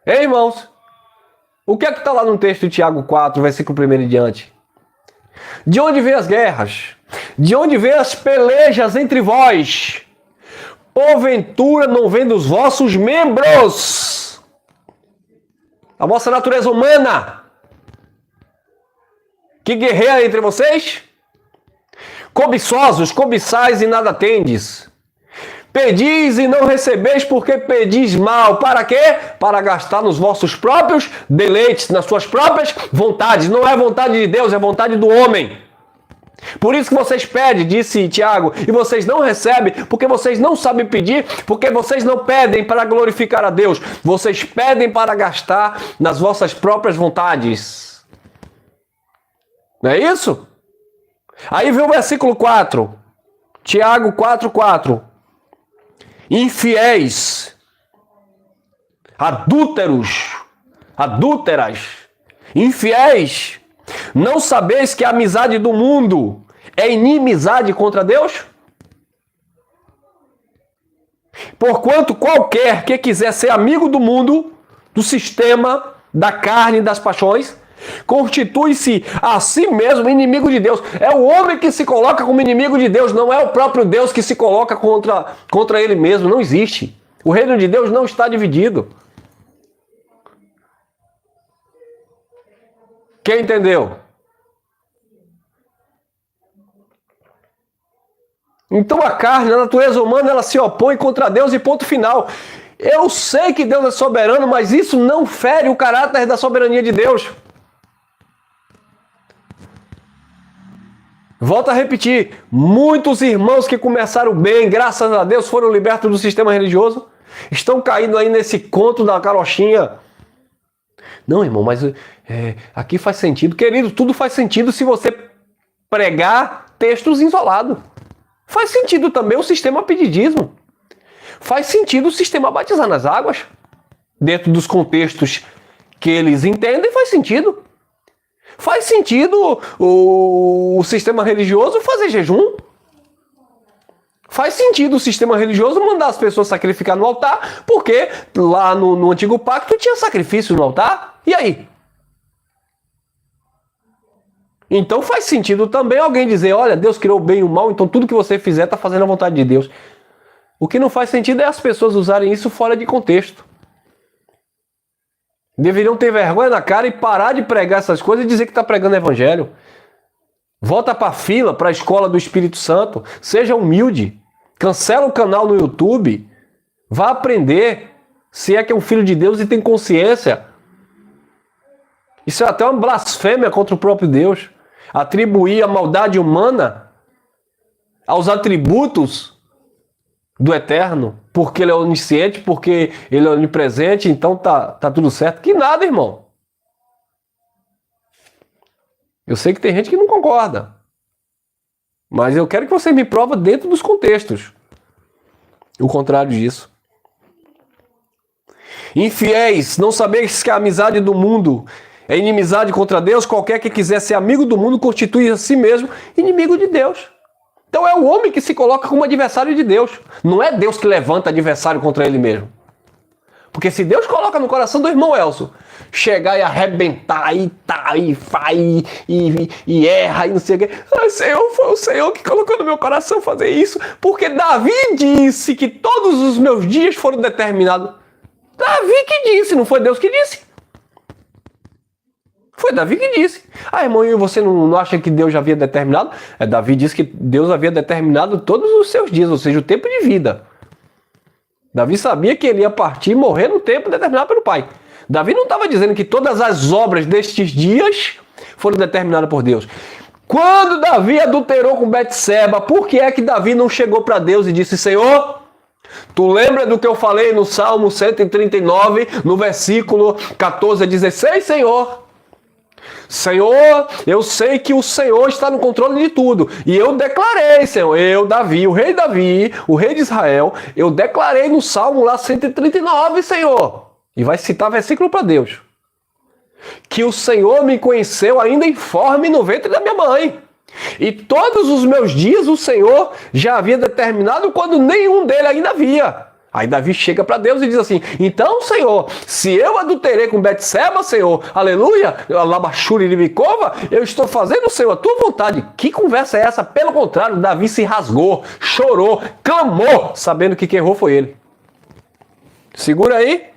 Hein, irmãos? O que é que está lá no texto de Tiago 4, versículo 1 em diante? De onde vêm as guerras? De onde vêm as pelejas entre vós? Porventura não vem dos vossos membros? A vossa natureza humana que guerreia entre vocês? Cobiçosos, cobiçais e nada tendes. Pedis e não recebeis porque pedis mal. Para quê? Para gastar nos vossos próprios deleites, nas suas próprias vontades. Não é vontade de Deus, é vontade do homem. Por isso que vocês pedem, disse Tiago, e vocês não recebem, porque vocês não sabem pedir, porque vocês não pedem para glorificar a Deus. Vocês pedem para gastar nas vossas próprias vontades. Não é isso? Aí vem o versículo 4. Tiago 4:4. Infiéis, adúlteros, adúlteras, infiéis, não sabeis que a amizade do mundo é inimizade contra Deus? Porquanto qualquer que quiser ser amigo do mundo, do sistema, da carne e das paixões, constitui-se a si mesmo inimigo de Deus. É o homem que se coloca como inimigo de Deus, não é o próprio Deus que se coloca contra ele mesmo. Não existe. O reino de Deus não está dividido. Quem entendeu? Então a carne, a natureza humana, ela se opõe contra Deus e ponto final. Eu sei que Deus é soberano, mas isso não fere o caráter da soberania de Deus. Volto a repetir, muitos irmãos que começaram bem, graças a Deus, foram libertos do sistema religioso, estão caindo aí nesse conto da carochinha. Não, irmão, mas aqui faz sentido. Querido, tudo faz sentido se você pregar textos isolados. Faz sentido também o sistema pedidismo. Faz sentido o sistema batizar nas águas. Dentro dos contextos que eles entendem, faz sentido. Faz sentido o sistema religioso fazer jejum. Faz sentido o sistema religioso mandar as pessoas sacrificar no altar, porque lá no Antigo Pacto tinha sacrifício no altar. E aí? Então faz sentido também alguém dizer, olha, Deus criou o bem e o mal, então tudo que você fizer está fazendo a vontade de Deus. O que não faz sentido é as pessoas usarem isso fora de contexto. Deveriam ter vergonha na cara e parar de pregar essas coisas e dizer que está pregando evangelho. Volta para a fila, para a escola do Espírito Santo. Seja humilde. Cancela o canal no YouTube. Vá aprender. Se é que é um filho de Deus e tem consciência. Isso é até uma blasfêmia contra o próprio Deus. Atribuir a maldade humana aos atributos do Eterno, porque ele é onisciente, porque ele é onipresente, então tá tudo certo. Que nada, irmão. Eu sei que tem gente que não concorda, mas eu quero que você me prova dentro dos contextos o contrário disso. Infiéis, não sabeis que a amizade do mundo é inimizade contra Deus? Qualquer que quiser ser amigo do mundo constitui a si mesmo inimigo de Deus. Então é o homem que se coloca como adversário de Deus. Não é Deus que levanta adversário contra ele mesmo. Porque se Deus coloca no coração do irmão Elcio chegar e arrebentar e erra e não sei o quê. Senhor, foi o Senhor que colocou no meu coração fazer isso. Porque Davi disse que todos os meus dias foram determinados. Davi que disse, não foi Deus que disse. Foi Davi que disse. Irmão, e você não acha que Deus já havia determinado? Davi disse que Deus havia determinado todos os seus dias, ou seja, o tempo de vida. Davi sabia que ele ia partir e morrer no tempo determinado pelo Pai. Davi não estava dizendo que todas as obras destes dias foram determinadas por Deus. Quando Davi adulterou com Betseba, por que é que Davi não chegou para Deus e disse, Senhor, tu lembra do que eu falei no Salmo 139, no versículo 14 a 16, Senhor? Senhor, eu sei que o Senhor está no controle de tudo. E eu declarei, Senhor, eu, Davi, o rei de Israel, eu declarei no Salmo lá 139, Senhor. E vai citar versículo para Deus. Que o Senhor me conheceu ainda informe no ventre da minha mãe. E todos os meus dias o Senhor já havia determinado quando nenhum dele ainda havia. Aí Davi chega para Deus e diz assim, então, Senhor, se eu adulterei com Betseba, Senhor, aleluia, Labachuri Libicova, eu estou fazendo, Senhor, a tua vontade. Que conversa é essa? Pelo contrário, Davi se rasgou, chorou, clamou, sabendo que quem errou foi ele. Segura aí,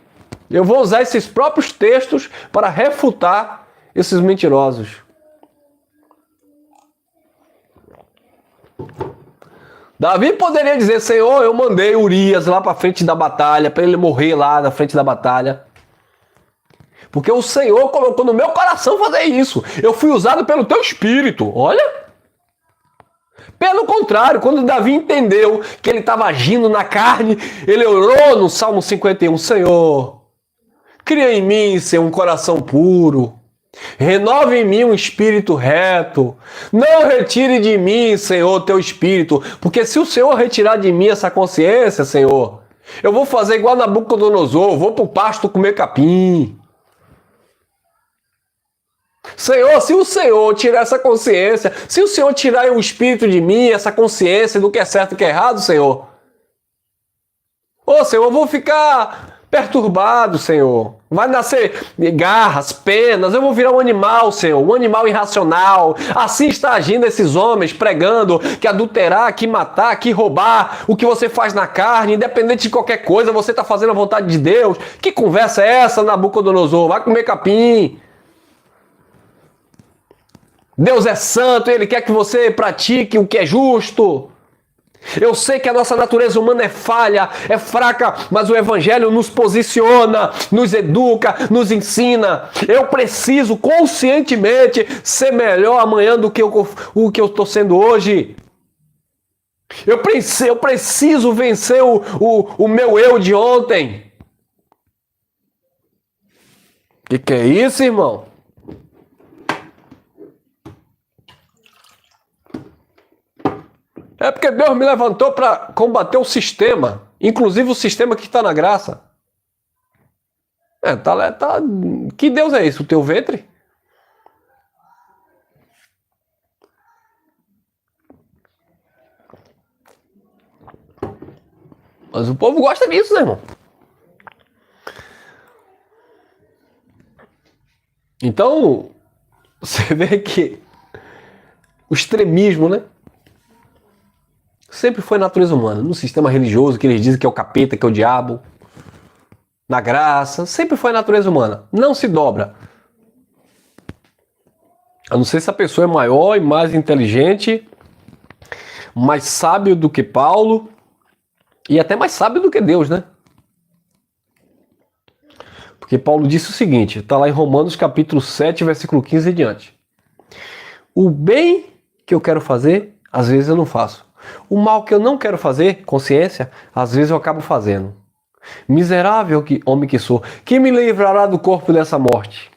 eu vou usar esses próprios textos para refutar esses mentirosos. Davi poderia dizer, Senhor, eu mandei Urias lá para frente da batalha, para ele morrer lá na frente da batalha. Porque o Senhor colocou no meu coração fazer isso. Eu fui usado pelo teu espírito. Olha. Pelo contrário, quando Davi entendeu que ele estava agindo na carne, ele orou no Salmo 51, Senhor, cria em mim, Senhor, um coração puro. Renove em mim um espírito reto. Não retire de mim, Senhor, teu espírito. Porque se o Senhor retirar de mim essa consciência, Senhor, eu vou fazer igual Nabucodonosor, vou pro pasto comer capim. Senhor, se o Senhor tirar essa consciência, se o Senhor tirar o espírito de mim, essa consciência do que é certo e que é errado, Senhor. Senhor, eu vou ficar perturbado, Senhor. Vai nascer garras, penas, eu vou virar um animal, Senhor, um animal irracional. Assim está agindo esses homens, pregando que adulterar, que matar, que roubar, o que você faz na carne, independente de qualquer coisa, você está fazendo a vontade de Deus. Que conversa é essa, Nabucodonosor? Vai comer capim. Deus é santo, Ele quer que você pratique o que é justo. Eu sei que a nossa natureza humana é falha, é fraca, mas o Evangelho nos posiciona, nos educa, nos ensina. Eu preciso conscientemente ser melhor amanhã do que o que eu estou sendo hoje. Eu preciso vencer o meu eu de ontem. Que é isso, irmão? É porque Deus me levantou para combater o sistema, inclusive o sistema que está na graça. Que Deus é esse? O teu ventre? Mas o povo gosta disso, né, irmão? Então, você vê que o extremismo, né? Sempre foi natureza humana. No sistema religioso, que eles dizem que é o capeta, que é o diabo. Na graça, sempre foi a natureza humana. Não se dobra. A não ser se a pessoa é maior e mais inteligente, mais sábio do que Paulo e até mais sábio do que Deus, né? Porque Paulo disse o seguinte, está lá em Romanos capítulo 7, versículo 15 e diante. O bem que eu quero fazer, às vezes eu não faço. O mal que eu não quero fazer, consciência, às vezes eu acabo fazendo. Miserável homem que sou, quem me livrará do corpo dessa morte?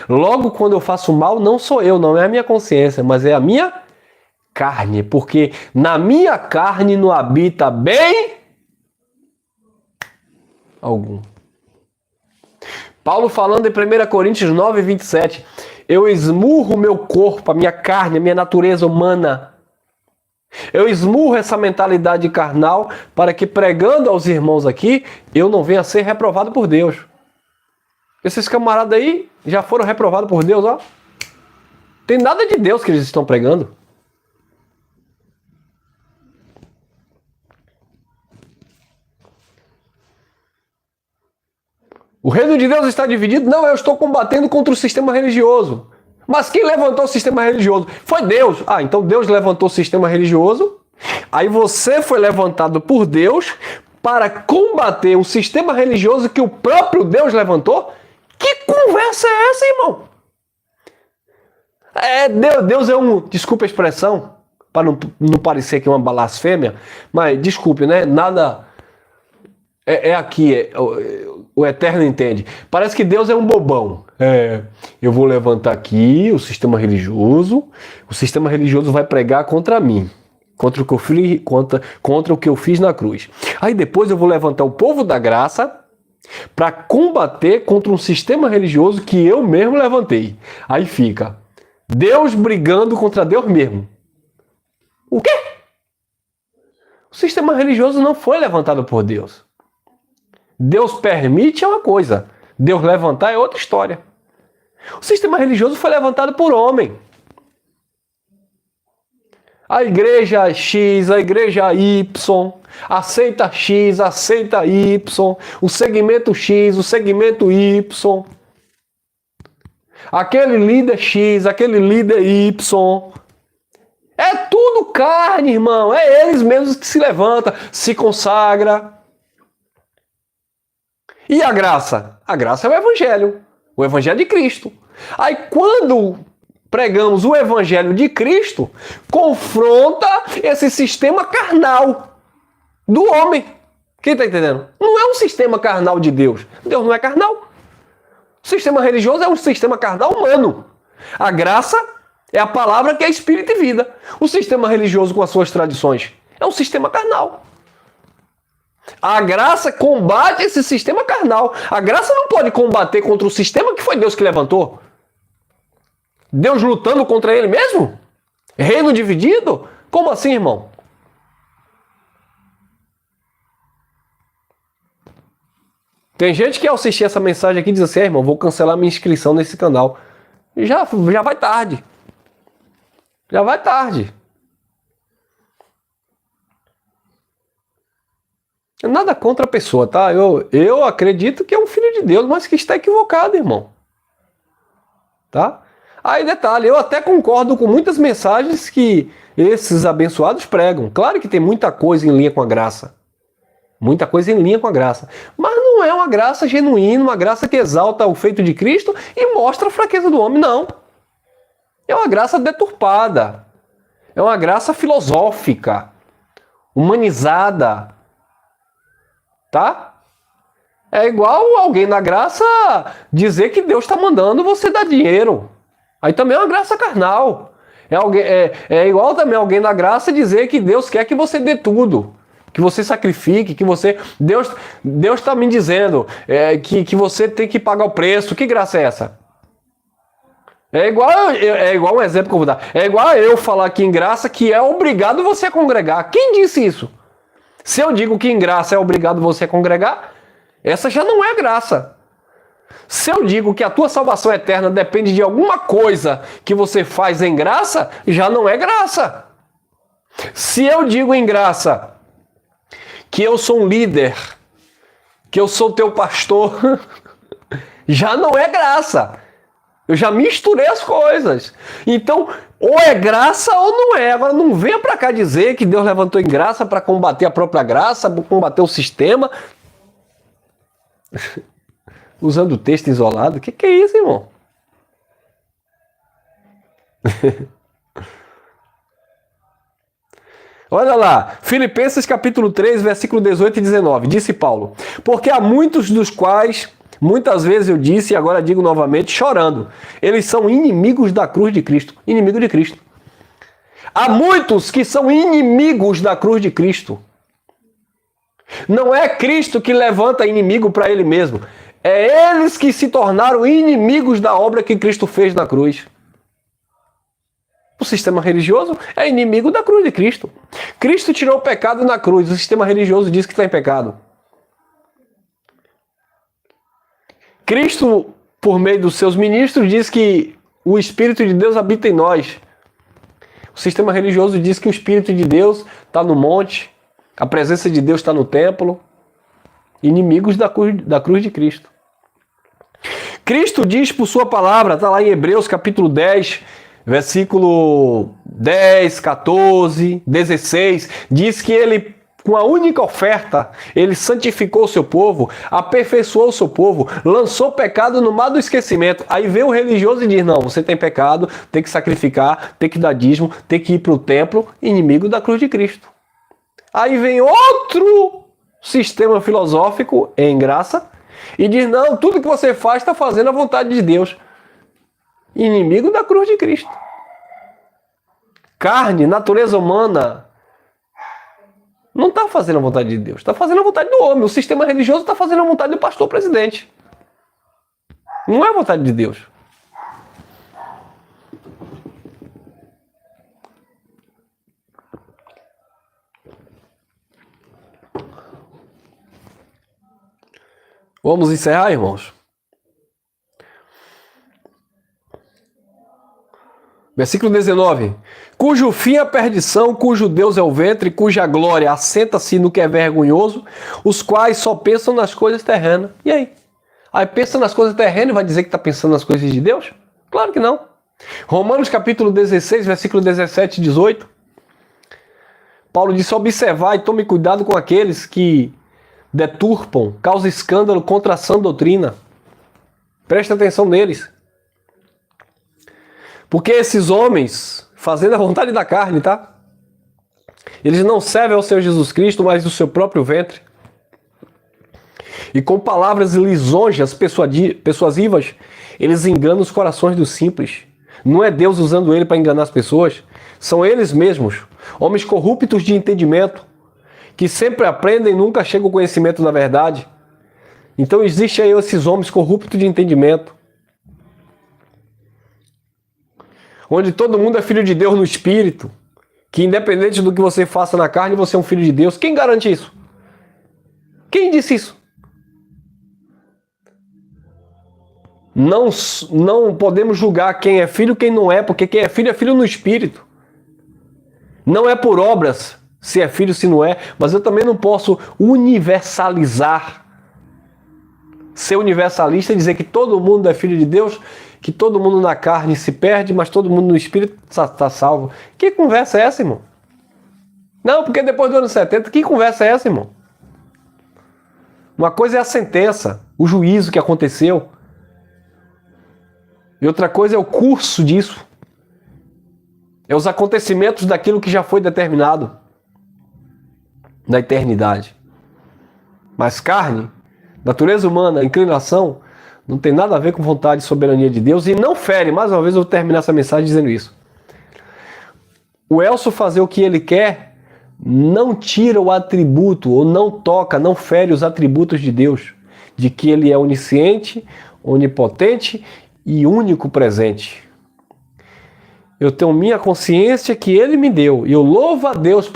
Logo, quando eu faço mal, não sou eu, não é a minha consciência, mas é a minha carne, porque na minha carne não habita bem algum. Paulo falando em 1 Coríntios 9, 27, eu esmurro o meu corpo, a minha carne, a minha natureza humana. Eu esmurro essa mentalidade carnal para que, pregando aos irmãos aqui, eu não venha a ser reprovado por Deus. Esses camaradas aí já foram reprovados por Deus, ó. Tem nada de Deus que eles estão pregando. O reino de Deus está dividido? Não, eu estou combatendo contra o sistema religioso. Mas quem levantou o sistema religioso? Foi Deus. Ah, então Deus levantou o sistema religioso. Aí você foi levantado por Deus para combater o sistema religioso que o próprio Deus levantou? Que conversa é essa, irmão? Deus é desculpa a expressão, para não parecer que é uma blasfêmia, mas desculpe, né? Nada o Eterno entende. Parece que Deus é um bobão. Eu vou levantar aqui o sistema religioso vai pregar contra mim, contra o que eu fiz na cruz. Aí depois eu vou levantar o povo da graça para combater contra um sistema religioso que eu mesmo levantei. Aí fica Deus brigando contra Deus mesmo. O quê? O sistema religioso não foi levantado por Deus. Deus permite é uma coisa, Deus levantar é outra história. O sistema religioso foi levantado por homem. A igreja X, a igreja Y, aceita X, aceita Y, o segmento X, o segmento Y. Aquele líder X, aquele líder Y. É tudo carne, irmão. É eles mesmos que se levantam, se consagra. E a graça? A graça é o evangelho de Cristo. Aí quando pregamos o evangelho de Cristo, confronta esse sistema carnal do homem. Quem está entendendo? Não é um sistema carnal de Deus. Deus não é carnal. O sistema religioso é um sistema carnal humano. A graça é a palavra que é espírito e vida. O sistema religioso com as suas tradições é um sistema carnal. A graça combate esse sistema carnal. A graça não pode combater contra o sistema que foi Deus que levantou. Deus lutando contra ele mesmo? Reino dividido? Como assim, irmão? Tem gente que ao assistir essa mensagem aqui diz assim, irmão, vou cancelar minha inscrição nesse canal. Já vai tarde. Já vai tarde. Nada contra a pessoa, tá? Eu acredito que é um filho de Deus, mas que está equivocado, irmão. Tá? Aí detalhe, eu até concordo com muitas mensagens que esses abençoados pregam. Claro que tem muita coisa em linha com a graça. Muita coisa em linha com a graça. Mas não é uma graça genuína, uma graça que exalta o feito de Cristo e mostra a fraqueza do homem, não. É uma graça deturpada. É uma graça filosófica, humanizada. Tá? É igual alguém na graça dizer que Deus está mandando você dar dinheiro. Aí também é uma graça carnal. É igual também alguém na graça dizer que Deus quer que você dê tudo. Que você sacrifique, que você... Deus está me dizendo que você tem que pagar o preço. Que graça é essa? É igual um exemplo que eu vou dar. É igual eu falar aqui em graça que é obrigado você a congregar. Quem disse isso? Se eu digo que em graça é obrigado você a congregar, essa já não é graça. Se eu digo que a tua salvação eterna depende de alguma coisa que você faz em graça, já não é graça. Se eu digo em graça que eu sou um líder, que eu sou teu pastor, já não é graça. Eu já misturei as coisas. Então, ou é graça ou não é. Agora, não venha pra cá dizer que Deus levantou em graça para combater a própria graça, para combater o sistema. Usando o texto isolado. O que é isso, irmão? Olha lá, Filipenses capítulo 3, versículo 18 e 19. Disse Paulo: porque há muitos dos quais... Muitas vezes eu disse e agora digo novamente, chorando. Eles são inimigos da cruz de Cristo. Inimigo de Cristo. Há muitos que são inimigos da cruz de Cristo. Não é Cristo que levanta inimigo para ele mesmo. É eles que se tornaram inimigos da obra que Cristo fez na cruz. O sistema religioso é inimigo da cruz de Cristo. Cristo tirou o pecado na cruz. O sistema religioso diz que está em pecado. Cristo, por meio dos seus ministros, diz que o Espírito de Deus habita em nós. O sistema religioso diz que o Espírito de Deus está no monte, a presença de Deus está no templo. Inimigos da cruz de Cristo. Cristo diz por sua palavra, está lá em Hebreus capítulo 10, versículo 10, 14, 16, diz que ele... Com a única oferta, ele santificou o seu povo, aperfeiçoou o seu povo, lançou o pecado no mar do esquecimento. Aí vem o religioso e diz, não, você tem pecado, tem que sacrificar, tem que dar dízimo, tem que ir para o templo, inimigo da cruz de Cristo. Aí vem outro sistema filosófico em graça e diz, não, tudo que você faz está fazendo a vontade de Deus. Inimigo da cruz de Cristo. Carne, natureza humana... Não está fazendo a vontade de Deus, está fazendo a vontade do homem. O sistema religioso está fazendo a vontade do pastor presidente. Não é a vontade de Deus. Vamos encerrar, irmãos? Versículo 19. Cujo fim é a perdição, cujo Deus é o ventre, cuja glória assenta-se no que é vergonhoso, os quais só pensam nas coisas terrenas. E aí? Aí pensa nas coisas terrenas e vai dizer que está pensando nas coisas de Deus? Claro que não. Romanos capítulo 16, versículo 17 e 18. Paulo disse, observar e tome cuidado com aqueles que deturpam, causam escândalo contra a sã doutrina. Preste atenção neles. Porque esses homens, fazendo a vontade da carne, tá? Eles não servem ao Senhor Jesus Cristo, mas do seu próprio ventre. E com palavras lisonjas, persuasivas, eles enganam os corações dos simples. Não é Deus usando ele para enganar as pessoas. São eles mesmos, homens corruptos de entendimento, que sempre aprendem e nunca chegam ao conhecimento da verdade. Então existem aí esses homens corruptos de entendimento, onde todo mundo é filho de Deus no espírito, que independente do que você faça na carne, você é um filho de Deus. Quem garante isso? Quem disse isso? Não podemos julgar quem é filho e quem não é, porque quem é filho no espírito. Não é por obras se é filho, se não é, mas eu também não posso universalizar, ser universalista e dizer que todo mundo é filho de Deus que todo mundo na carne se perde, mas todo mundo no espírito está salvo. Que conversa é essa, irmão? Não, porque depois do ano 70, que conversa é essa, irmão? Uma coisa é a sentença, o juízo que aconteceu. E outra coisa é o curso disso. É os acontecimentos daquilo que já foi determinado na eternidade. Mas carne, natureza humana, inclinação, não tem nada a ver com vontade e soberania de Deus e não fere. Mais uma vez eu vou terminar essa mensagem dizendo isso. O Elcio fazer o que ele quer não tira o atributo, ou não toca, não fere os atributos de Deus, de que ele é onisciente, onipotente e único presente. Eu tenho minha consciência que ele me deu, e eu louvo a Deus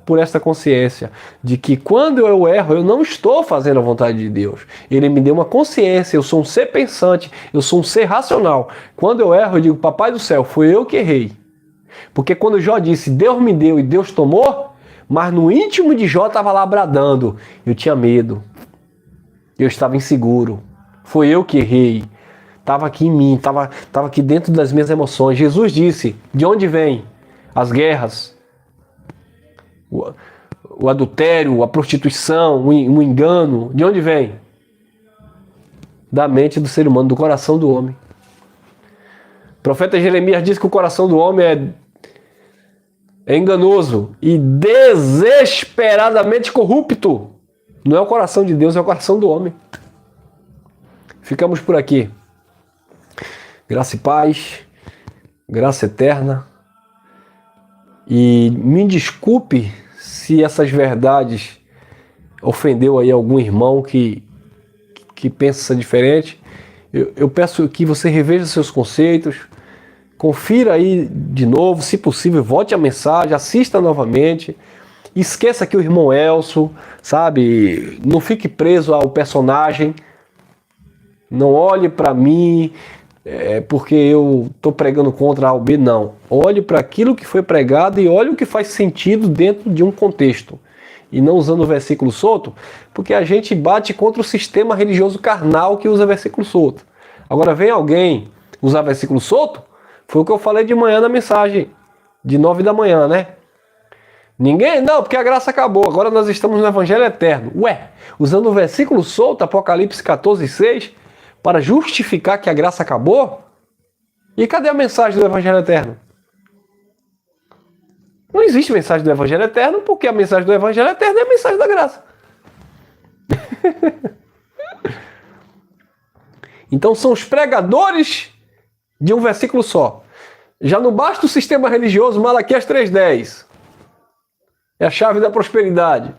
por essa consciência, de que quando eu erro, eu não estou fazendo a vontade de Deus. Ele me deu uma consciência, eu sou um ser pensante, eu sou um ser racional. Quando eu erro, eu digo, papai do céu, foi eu que errei. Porque quando Jó disse, Deus me deu e Deus tomou, mas no íntimo de Jó estava lá bradando, eu tinha medo, eu estava inseguro, foi eu que errei. Estava aqui em mim, estava aqui dentro das minhas emoções. Jesus disse, de onde vêm as guerras, o adultério, a prostituição, o engano, de onde vem? Da mente do ser humano, do coração do homem. O profeta Jeremias diz que o coração do homem é enganoso e desesperadamente corrupto. Não é o coração de Deus, é o coração do homem. Ficamos por aqui. Graça e paz, graça eterna. E me desculpe se essas verdades ofendeu aí algum irmão que pensa diferente. Eu peço que você reveja seus conceitos, confira aí de novo, se possível, volte a mensagem, assista novamente. Esqueça que o irmão Elcio, sabe, não fique preso ao personagem. Não olhe para mim porque eu estou pregando contra A ou B, não. Olhe para aquilo que foi pregado e olhe o que faz sentido dentro de um contexto. E não usando o versículo solto, porque a gente bate contra o sistema religioso carnal que usa versículo solto. Agora vem alguém usar versículo solto, foi o que eu falei de manhã na mensagem, de 9 da manhã, né? Ninguém, não, porque a graça acabou, agora nós estamos no Evangelho Eterno. Ué, usando o versículo solto, Apocalipse 14:6, para justificar que a graça acabou? E cadê a mensagem do Evangelho Eterno? Não existe mensagem do Evangelho Eterno, porque a mensagem do Evangelho Eterno é a mensagem da graça. Então são os pregadores de um versículo só. Já não basta o sistema religioso, Malaquias 3:10. É a chave da prosperidade.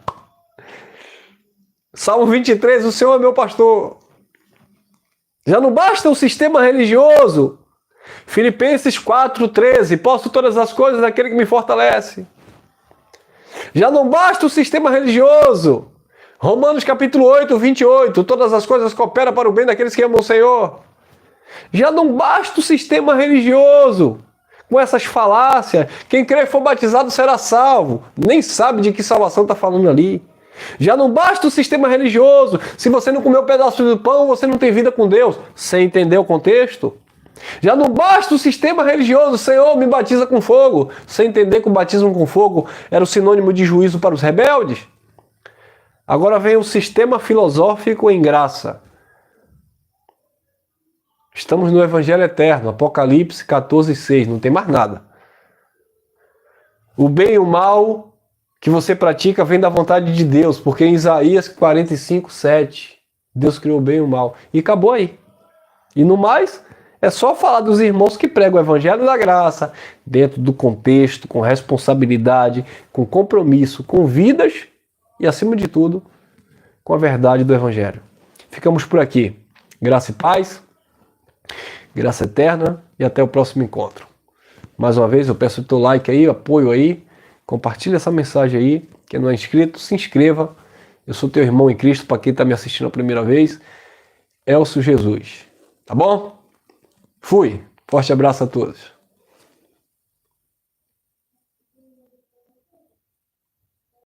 Salmo 23, o Senhor é meu pastor. Já não basta o sistema religioso. Filipenses 4:13, posso todas as coisas naquele que me fortalece. Já não basta o sistema religioso. Romanos capítulo 8:28, todas as coisas cooperam para o bem daqueles que amam o Senhor. Já não basta o sistema religioso, com essas falácias. Quem crer e for batizado será salvo. Nem sabe de que salvação está falando ali. Já não basta o sistema religioso. Se você não comer um pedaço do pão, você não tem vida com Deus. Sem entender o contexto. Já não basta o sistema religioso. Senhor, me batiza com fogo. Sem entender que o batismo com fogo era o sinônimo de juízo para os rebeldes. Agora vem o sistema filosófico em graça. Estamos no Evangelho Eterno, Apocalipse 14:6, não tem mais nada. O bem e o mal que você pratica vem da vontade de Deus, porque em Isaías 45:7, Deus criou o bem e o mal. E acabou aí. E no mais, é só falar dos irmãos que pregam o Evangelho da Graça, dentro do contexto, com responsabilidade, com compromisso, com vidas e, acima de tudo, com a verdade do Evangelho. Ficamos por aqui. Graça e paz. Graça eterna e até o próximo encontro. Mais uma vez eu peço o teu like aí, apoio aí, compartilha essa mensagem aí, quem não é inscrito, se inscreva. Eu sou teu irmão em Cristo, para quem está me assistindo a primeira vez, Elcio Jesus. Tá bom? Fui. Forte abraço a todos.